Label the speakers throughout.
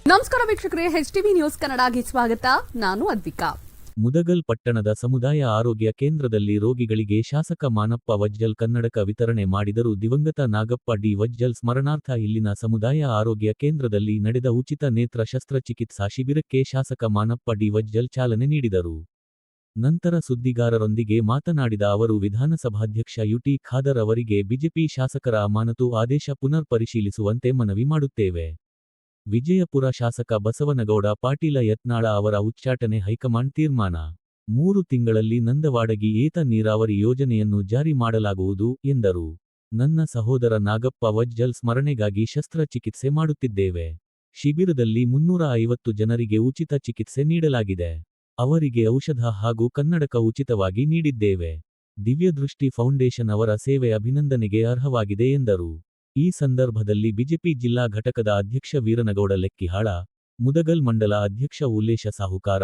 Speaker 1: ನಮಸ್ಕಾರ ವೀಕ್ಷಕರೇ, HTV news ಕನ್ನಡಗೆ ಸ್ವಾಗತ. ನಾನು ಅದ್ವಿಕಾ.
Speaker 2: ಮುದಗಲ್ ಪಟ್ಟಣದ ಸಮುದಾಯ ಆರೋಗ್ಯ ಕೇಂದ್ರದಲ್ಲಿ ರೋಗಿಗಳಿಗೆ ಶಾಸಕ ಮಾನಪ್ಪ ವಜ್ಜಲ್ ಕನ್ನಡಕ ವಿತರಣೆ ಮಾಡಿದರು. ದಿವಂಗತ ನಾಗಪ್ಪ ಡಿ ವಜ್ಜಲ್ ಸ್ಮರಣಾರ್ಥ ಇಲ್ಲಿನ ಸಮುದಾಯ ಆರೋಗ್ಯ ಕೇಂದ್ರದಲ್ಲಿ ನಡೆದ ಉಚಿತ ನೇತ್ರ ಶಸ್ತ್ರಚಿಕಿತ್ಸಾ ಶಿಬಿರಕ್ಕೆ ಶಾಸಕ ಮಾನಪ್ಪ ಡಿ ವಜ್ಜಲ್ ಚಾಲನೆ ನೀಡಿದರು. ನಂತರ ಸುದ್ದಿಗಾರರೊಂದಿಗೆ ಮಾತನಾಡಿದ ಅವರು, ವಿಧಾನಸಭಾಧ್ಯಕ್ಷ ಯುಟಿ ಖಾದರ್ ಅವರಿಗೆ ಬಿಜೆಪಿ ಶಾಸಕರ ಅಮಾನತು ಆದೇಶ ಪುನರ್ ಪರಿಶೀಲಿಸುವಂತೆ ಮನವಿ ಮಾಡುತ್ತೇವೆ. ವಿಜಯಪುರ ಶಾಸಕ ಬಸವನಗೌಡ ಪಾಟೀಲ ಯತ್ನಾಳ ಅವರ ಉಚ್ಚಾಟನೆ ಹೈಕಮಾಂಡ್ ತೀರ್ಮಾನ. 3 ತಿಂಗಳಲ್ಲಿ ನಂದವಾಡಗಿ ಏತ ನೀರಾವರಿ ಯೋಜನೆಯನ್ನು ಜಾರಿ ಮಾಡಲಾಗುವುದು ಎಂದರು. ನನ್ನ ಸಹೋದರ ನಾಗಪ್ಪ ವಜ್ಜಲ್ ಸ್ಮರಣೆಗಾಗಿ ಶಸ್ತ್ರಚಿಕಿತ್ಸೆ ಮಾಡುತ್ತಿದ್ದೇವೆ. ಶಿಬಿರದಲ್ಲಿ 350 ಜನರಿಗೆ ಉಚಿತ ಚಿಕಿತ್ಸೆ ನೀಡಲಾಗಿದೆ. ಅವರಿಗೆ ಔಷಧ ಹಾಗೂ ಕನ್ನಡಕ ಉಚಿತವಾಗಿ ನೀಡಿದ್ದೇವೆ. ದಿವ್ಯದೃಷ್ಟಿ ಫೌಂಡೇಶನ್ ಅವರ ಸೇವೆ ಅಭಿನಂದನೆಗೆ ಅರ್ಹವಾಗಿದೆ ಎಂದರು. ಈ ಸಂದರ್ಭದಲ್ಲಿ ಬಿಜೆಪಿ ಜಿಲ್ಲಾ ಘಟಕದ ಅಧ್ಯಕ್ಷ ವೀರನಗೌಡ ಲೆಕ್ಕಿಹಾಳ, ಮುದಗಲ್ ಮಂಡಲ ಅಧ್ಯಕ್ಷ ಉಲ್ಲೇಶ ಸಾಹುಕಾರ,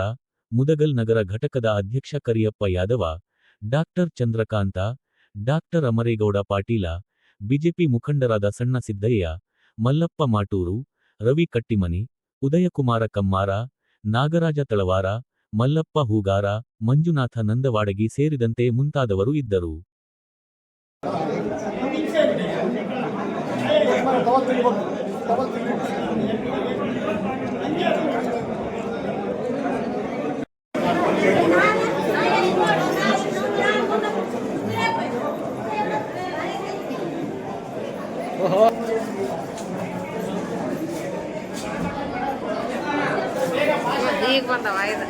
Speaker 2: ಮುದಗಲ್ ನಗರ ಘಟಕದ ಅಧ್ಯಕ್ಷ Kariyappa Yadava, doctor Chandrakant, doctor Amaregowda Patil, BJP ಮುಖಂಡರಾದ ಸಣ್ಣ ಸಿದ್ದಯ್ಯ, ಮಲ್ಲಪ್ಪ ಮಾಟೂರು, ರವಿ ಕಟ್ಟಿಮನಿ, ಉದಯಕುಮಾರ ಕಮ್ಮಾರ, ನಾಗರಾಜ ತಳವಾರ, ಮಲ್ಲಪ್ಪ ಹೂಗಾರ, ಮಂಜುನಾಥ ನಂದವಾಡಗಿ ಸೇರಿದಂತೆ ಮುಂತಾದವರು ಇದ್ದರು.
Speaker 3: ಈಗ ಬಂದವ ಇದು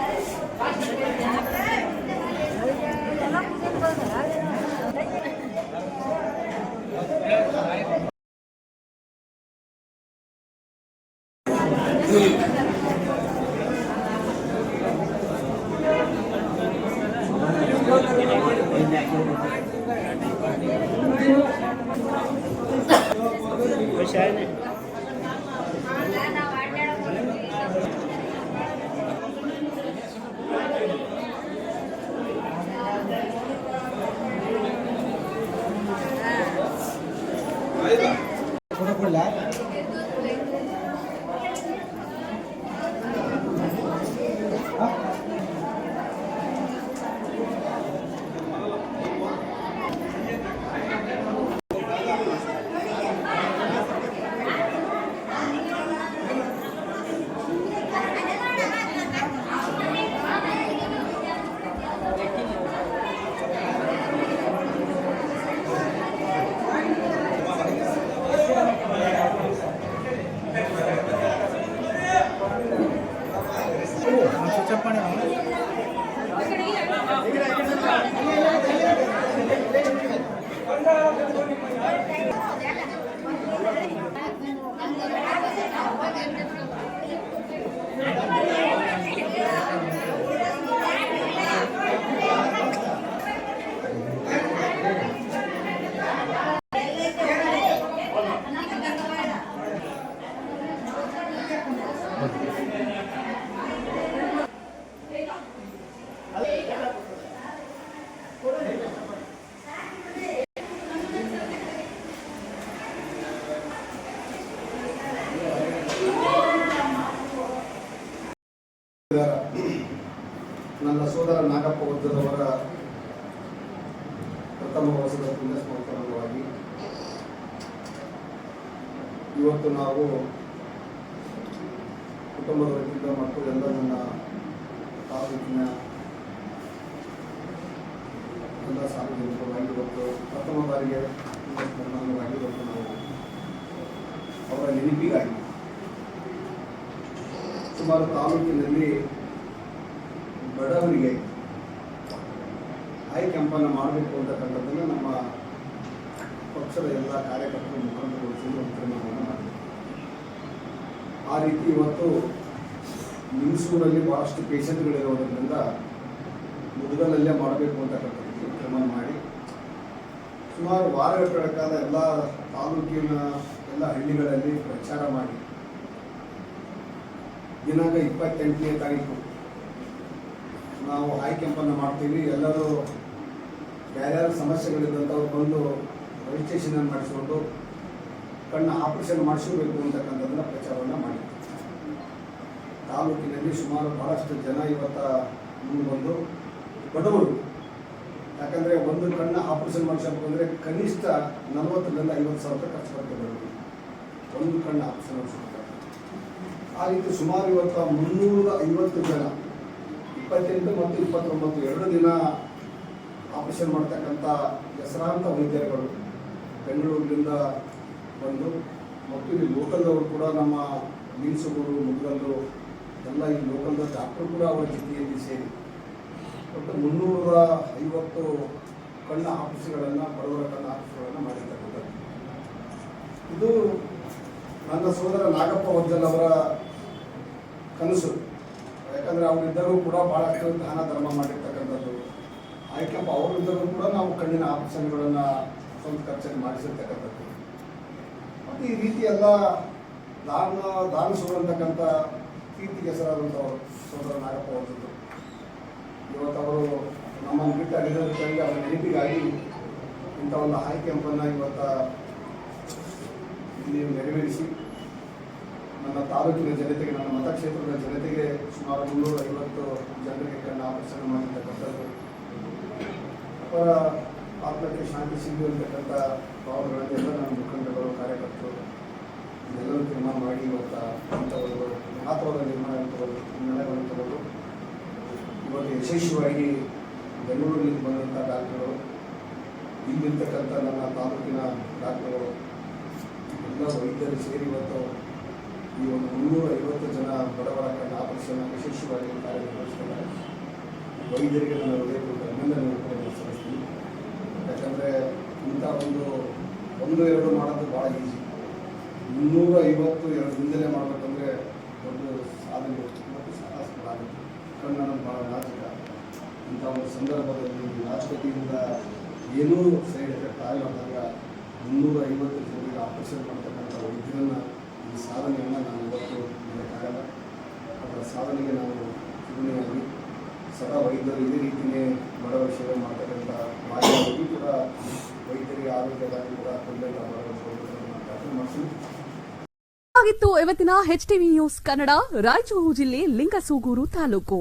Speaker 4: ನನ್ನ ಸೋದರ ನಾಗಪ್ಪ ವಜ್ಜಲವರ ಪ್ರಥಮ ವರ್ಷದ ಪುಣ್ಯಸ್ಮರಣವಾಗಿ ಇವತ್ತು ನಾವು ಕುಟುಂಬದ ವತಿಯಿಂದ ಮತ್ತು ಎಲ್ಲ ನನ್ನ ತಾಲೂಕಿನ ಎಲ್ಲ ಸಾರ್ವಜನಿಕವಾಗಿ ಇವತ್ತು ಪ್ರಥಮ ಬಾರಿಗೆ ಪುಣ್ಯಸ್ಮರಣವಾಗಿ ಇವತ್ತು ನಾವು ಅವರ ನೆನಪಿಗಾಗಿ ಸುಮಾರು ತಾಲೂಕಿನಲ್ಲಿ ಬಡವರಿಗೆ ಐ ಕ್ಯಾಂಪನ್ನು ಮಾಡಬೇಕು ಅಂತಕ್ಕಂಥದ್ದನ್ನು ನಮ್ಮ ಪಕ್ಷದ ಎಲ್ಲ ಕಾರ್ಯಕರ್ತರು ಮುಖಂಡರುಗೊಳಿಸಿ ತೀರ್ಮಾನವನ್ನು ಮಾಡಿದರು. ಆ ರೀತಿ ಇವತ್ತು ನಿಮ್ಸೂರಲ್ಲಿ ಭಾಳಷ್ಟು ಪೇಷಂಟ್ಗಳಿರೋದ್ರಿಂದ ಮುದಗಲಲ್ಲೇ ಮಾಡಬೇಕು ಅಂತಕ್ಕಂಥದ್ದು ತೀರ್ಮಾನ ಮಾಡಿ ಸುಮಾರು ವಾರಗಳ ಕಾಲ ಎಲ್ಲ ತಾಲೂಕಿನ ಎಲ್ಲ ಹಳ್ಳಿಗಳಲ್ಲಿ ಪ್ರಚಾರ ಮಾಡಿ ದಿನಾಂಕ 28ನೇ ತಾರೀಕು ನಾವು ಐ ಕ್ಯಾಂಪನ್ನು ಮಾಡ್ತೀವಿ. ಎಲ್ಲರೂ ಯಾರ್ಯಾರು ಸಮಸ್ಯೆಗಳಿದ್ದಂಥವ್ರು ಬಂದು ರಿಜಿಸ್ಟ್ರೇಷನ್ ಮಾಡಿಸಿಕೊಂಡು ಕಣ್ಣು ಆಪರೇಷನ್ ಮಾಡಿಸಬೇಕು ಅಂತಕ್ಕಂಥದ್ದನ್ನು ಪ್ರಚಾರವನ್ನು ಮಾಡಿದ್ರು. ತಾಲೂಕಿನಲ್ಲಿ ಸುಮಾರು ಭಾಳಷ್ಟು ಜನ ಇವತ್ತು ಮುಂದೆ ಬಂದು ಬಡವರು, ಯಾಕಂದರೆ ಒಂದು ಕಣ್ಣು ಆಪರೇಷನ್ ಮಾಡಿಸಬೇಕು ಅಂದರೆ ಕನಿಷ್ಠ 40,000ರಿಂದ 50,000 ರೂಪಾಯಿ ಖರ್ಚು ಬರ್ತದೆ ಬಡವರು ಒಂದು ಕಣ್ಣು ಆಪರೇಷನ್ ಮಾಡಿಸ್ಬೇಕು. ಆ ರೀತಿ ಸುಮಾರು ಇವತ್ತು 350 ಜನ 28 ಮತ್ತು 29 2 ದಿನ ಆಪರೇಷನ್ ಮಾಡ್ತಕ್ಕಂಥ ಹೆಸರಾಂತ ವೈದ್ಯರುಗಳು ಬೆಂಗಳೂರಿನಿಂದ ಬಂದು ಮತ್ತು ಇಲ್ಲಿ ಲೋಕಲ್ದವರು ಕೂಡ ನಮ್ಮ ಮೀನ್ಸುಗೂರು ಮುಗ್ಗಲ್ಲು ಎಲ್ಲ ಈ ಲೋಕಲ್ದ ಡಾಕ್ಟರ್ ಕೂಡ ಅವರ ಜೊತೆಯಲ್ಲಿ ಸೇರಿ ಒಟ್ಟು 350 ಕಣ್ಣು ಆಪರೇಷನ್ಗಳನ್ನು ಬಡವರ ಕಣ್ಣು ಆಪರೇಷನ್ಗಳನ್ನು ಮಾಡಿರ್ತಕ್ಕಂಥದ್ದು. ಇದು ನನ್ನ ಸೋದರ ನಾಗಪ್ಪ ವಜ್ಜಲ್ ಅವರ ಕನಸು. ಯಾಕಂದರೆ ಅವರಿದ್ದರೂ ಕೂಡ ಭಾಳಷ್ಟು ದಾನ ಧರ್ಮ ಮಾಡಿರ್ತಕ್ಕಂಥದ್ದು. ಆಯ್ಕೆಪ್ಪ ಅವರಿದ್ದರೂ ಕೂಡ ನಾವು ಕಣ್ಣಿನ ಆಪರೇಷನ್ಗಳನ್ನು ಸ್ವಂತ ಖರ್ಚಲ್ಲಿ ಮಾಡಿಸಿರ್ತಕ್ಕಂಥದ್ದು. ಮತ್ತು ಈ ರೀತಿ ಎಲ್ಲ ದಾನಿಸುವಂತಕ್ಕಂಥ ಕೀರ್ತಿಗೆ ಹೆಸರಾದಂಥವರು ಸೋದರ ನಾಗಪ್ಪ ವಜ್ಜಲ್. ಇವತ್ತು ಅವರು ನಮ್ಮನ್ನು ಬಿಟ್ಟು ಅಲ್ಲಿರೋದಕ್ಕಾಗಿ ಅವರ ನೆನಪಿಗಾಗಿ ಇಂಥ ಒಂದು ಆಯ್ ಕ್ಯಾಂಪನ್ನು ಇವತ್ತು ಇಲ್ಲಿ ನೆರವೇರಿಸಿ ನನ್ನ ತಾಲೂಕಿನ ಜನತೆಗೆ, ನನ್ನ ಮತಕ್ಷೇತ್ರದ ಜನತೆಗೆ ಸುಮಾರು 350 ಜನರಿಗೆ ಕಣ್ಣು ಆಪರೇಷನ್ ಮಾಡಿರ್ತಕ್ಕಂಥದ್ದು. ಅವರ ಆತ್ಮಕ್ಕೆ ಶಾಂತಿ ಸಿಗುವಂತಕ್ಕಂಥ ಭಾವನೆಗಳಲ್ಲಿ ಎಲ್ಲ ನನ್ನ ಮುಖಂಡಗಳು, ಕಾರ್ಯಕರ್ತರು ಎಲ್ಲರೂ ತೀರ್ಮಾನ ಮಾಡಿ ಇವತ್ತು ಇಂಥವರು ಮಹತ್ವದ ನಿರ್ಣಯವನ್ನು ತಗೊಂಡು ಇವತ್ತು ಯಶಸ್ವಿಯಾಗಿ ಬೆಂಗಳೂರಿನಿಂದ ಬಂದಂಥ ಡಾಕ್ಟರ್ಗಳು, ಇಲ್ಲಿರ್ತಕ್ಕಂಥ ನನ್ನ ತಾಲೂಕಿನ ಡಾಕ್ಟರ್ಗಳು ಎಲ್ಲ ವೈದ್ಯರು ಸೇರಿ ಇವತ್ತು ಈ ಒಂದು 350 ಜನ ಬಡವರ ಕಣ್ಣು ಆಪರೇಷನ್ ಯಶಸ್ವಿಯಾಗಿ ಕಾರ್ಯನಿರ್ವಹಿಸ್ತಾರೆ. ವೈದ್ಯರಿಗೆ ನಾನು ಹೃದಯಪೂರ್ವಕ ಅಭಿನಂದನೆ ಸಲ್ಲಿಸ್ತೀನಿ. ಯಾಕಂದರೆ ಇಂಥ ಒಂದು ಎರಡು ಮಾಡೋದು ಭಾಳ ಈಸಿ. 350 2 ದಿನದಲ್ಲೇ ಮಾಡಬೇಕಂದ್ರೆ ಒಂದು ಸಾಧನೆ ಮತ್ತು ಸಾಹಸಗಳಾಗುತ್ತೆ. ಕಣ್ಣನ್ನು ಭಾಳ ನಾಚಿಕ. ಇಂಥ ಒಂದು ಸಂದರ್ಭದಲ್ಲಿ ನಾಚಿಕತೆಯಿಂದ ಏನೂ ಸೈಡ್ ಎಫೆಕ್ಟ್ ಆಗಲಾರ್ದಾಗ 350 ಜನರಿಗೆ ಆಪರೇಷನ್ ಮಾಡ್ತಕ್ಕಂಥ ವೈದ್ಯರನ್ನು, ಈ ಸಾಧನೆಯನ್ನು ನಾನು ಇವತ್ತು ಮಾಡೋಕ್ಕಾಗಲ್ಲ. ಅವರ ಸಾಧನೆಗೆ ನಾನು ಚಿರುಣಿಯಾಗಿ ಸದಾ ವೈದ್ಯರು ಇದೇ ರೀತಿಯೇ ಬಡವರ ಸೇವೆ ಮಾಡ್ತಕ್ಕಂಥ ಮಾಹಿತಿ ಕೂಡ ವೈದ್ಯರಿಗೆ ಆರೋಗ್ಯದಾಗಿ ಕೂಡ ತೊಂದರೆ ಬಡವರ ಮಾಡಿಸಿ.
Speaker 1: ಆಗಿತ್ತು ಇವತ್ತಿನ HTV ನ್ಯೂಸ್ ಕನ್ನಡ. ರಾಯಚೂರು ಜಿಲ್ಲೆ ಲಿಂಗಸೂಗೂರು ತಾಲೂಕು.